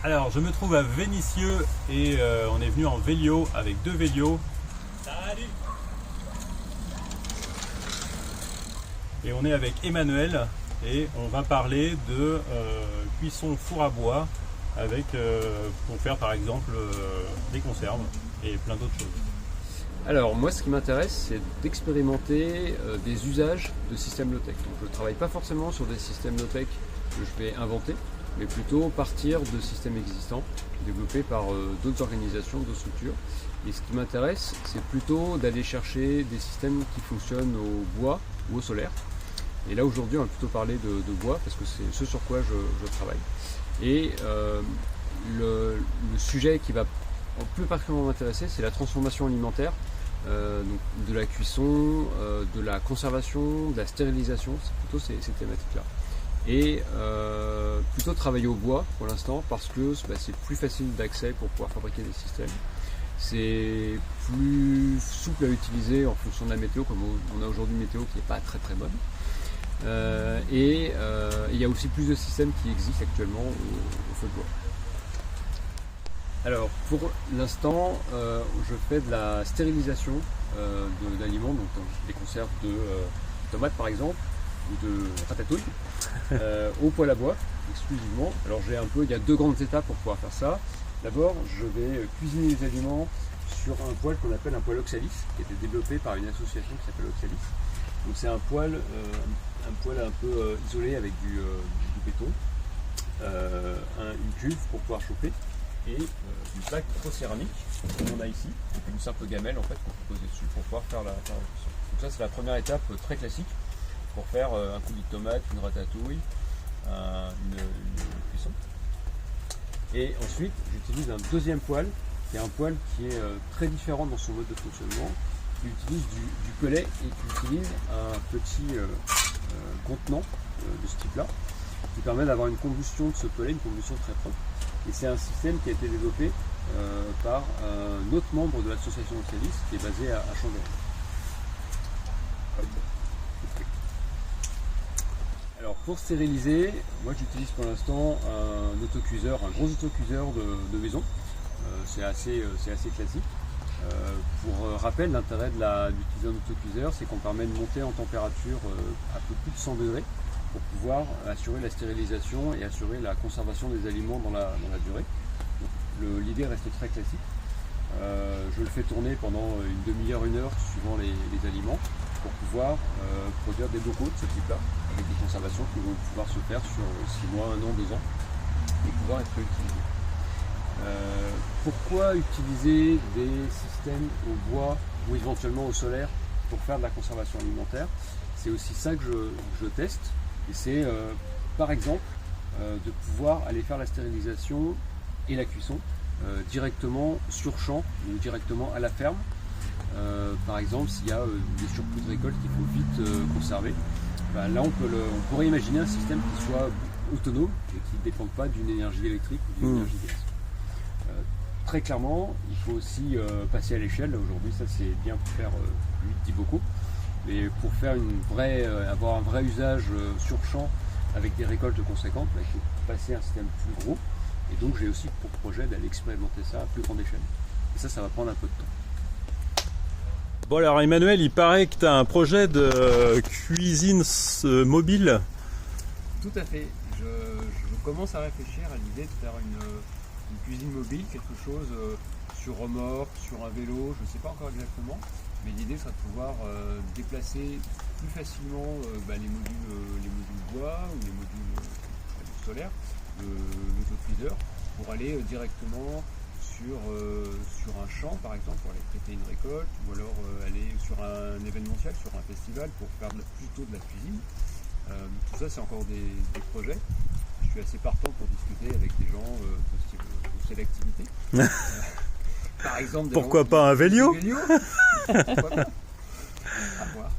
Alors, je me trouve à Vénissieux et on est venu en Vélio avec 2 Vélios. Salut! Et on est avec Emmanuel et on va parler de cuisson four à bois avec, pour faire par exemple des conserves et plein d'autres choses. Alors moi, ce qui m'intéresse, c'est d'expérimenter des usages de systèmes low-tech. Donc je ne travaille pas forcément sur des systèmes low-tech que je vais inventer, mais plutôt partir de systèmes existants développés par d'autres organisations, d'autres structures. Et ce qui m'intéresse, c'est plutôt d'aller chercher des systèmes qui fonctionnent au bois ou au solaire. Et là aujourd'hui, on va plutôt parler de bois parce que c'est ce sur quoi je travaille. Et le sujet qui va plus particulièrement m'intéresser, c'est la transformation alimentaire, donc de la cuisson, de la conservation, de la stérilisation, c'est plutôt ces thématiques-là. Et plutôt travailler au bois pour l'instant parce que c'est plus facile d'accès pour pouvoir fabriquer des systèmes. C'est plus souple à utiliser en fonction de la météo, comme on a aujourd'hui une météo qui n'est pas très très bonne. Et il y a aussi plus de systèmes qui existent actuellement au feu de bois. Alors pour l'instant, je fais de la stérilisation d'aliments, donc des conserves de tomates par exemple, ou de ratatouille, au poêle à bois exclusivement. Alors il y a 2 grandes étapes pour pouvoir faire ça. D'abord, je vais cuisiner les aliments sur un poêle qu'on appelle un poêle Oxalis, qui a été développé par une association qui s'appelle Oxalis. Donc c'est un poêle un peu isolé avec du béton, une cuve pour pouvoir chauffer et une plaque céramique comme on a ici, une simple gamelle en fait qu'on peut poser dessus pour pouvoir faire la cuisson. Donc ça c'est la première étape très classique pour faire un coulis de tomate, une ratatouille, une cuisson. Et ensuite j'utilise un deuxième poêle qui est un poêle qui est très différent dans son mode de fonctionnement, qui utilise du pellet et qui utilise un petit contenant de ce type là qui permet d'avoir une combustion de ce pellet, une combustion très propre. Et c'est un système qui a été développé par un autre membre de l'association Oxalis qui est basé à Chambéry. Alors pour stériliser, moi j'utilise pour l'instant un autocuiseur, un gros autocuiseur de maison. C'est assez classique. Pour rappel, l'intérêt d'utiliser un autocuiseur, c'est qu'on permet de monter en température à peu plus de 100 degrés pour pouvoir assurer la stérilisation et assurer la conservation des aliments dans la durée. L'idée reste très classique. Je le fais tourner pendant une demi-heure, 1 heure, suivant les aliments, pour pouvoir produire des bocaux de ce type-là, avec des conservations qui vont pouvoir se faire sur 6 mois, 1 an, 2 ans, et pouvoir être réutilisées. Pourquoi utiliser des systèmes au bois ou éventuellement au solaire pour faire de la conservation alimentaire? C'est aussi ça que je teste. Et c'est par exemple de pouvoir aller faire la stérilisation et la cuisson directement sur champ ou directement à la ferme. Par exemple, s'il y a des surplus de récolte qu'il faut vite conserver, là on pourrait imaginer un système qui soit autonome et qui ne dépende pas d'une énergie électrique ou d'une énergie gaz. Très clairement, il faut aussi passer à l'échelle. Aujourd'hui, ça c'est bien pour faire 8-10 bocaux. Mais pour faire avoir un vrai usage sur champ avec des récoltes conséquentes, il faut passer à un système plus gros. Et donc j'ai aussi pour projet d'aller expérimenter ça à plus grande échelle. Et ça va prendre un peu de temps. Bon alors Emmanuel, il paraît que tu as un projet de cuisine mobile. Tout à fait. Je commence à réfléchir à l'idée de faire une cuisine mobile, quelque chose sur remorque, sur un vélo, je ne sais pas encore exactement. Mais l'idée serait de pouvoir déplacer plus facilement les modules bois ou les modules solaires de l'autocuiseur pour aller directement sur un champ par exemple, pour aller traiter une récolte, ou alors aller sur un événementiel, sur un festival pour faire plutôt de la cuisine. Tout ça c'est encore des projets. Je suis assez partant pour discuter avec des gens de cette activité. Par exemple, pourquoi pas un Vélio? Pourquoi pas? À voir.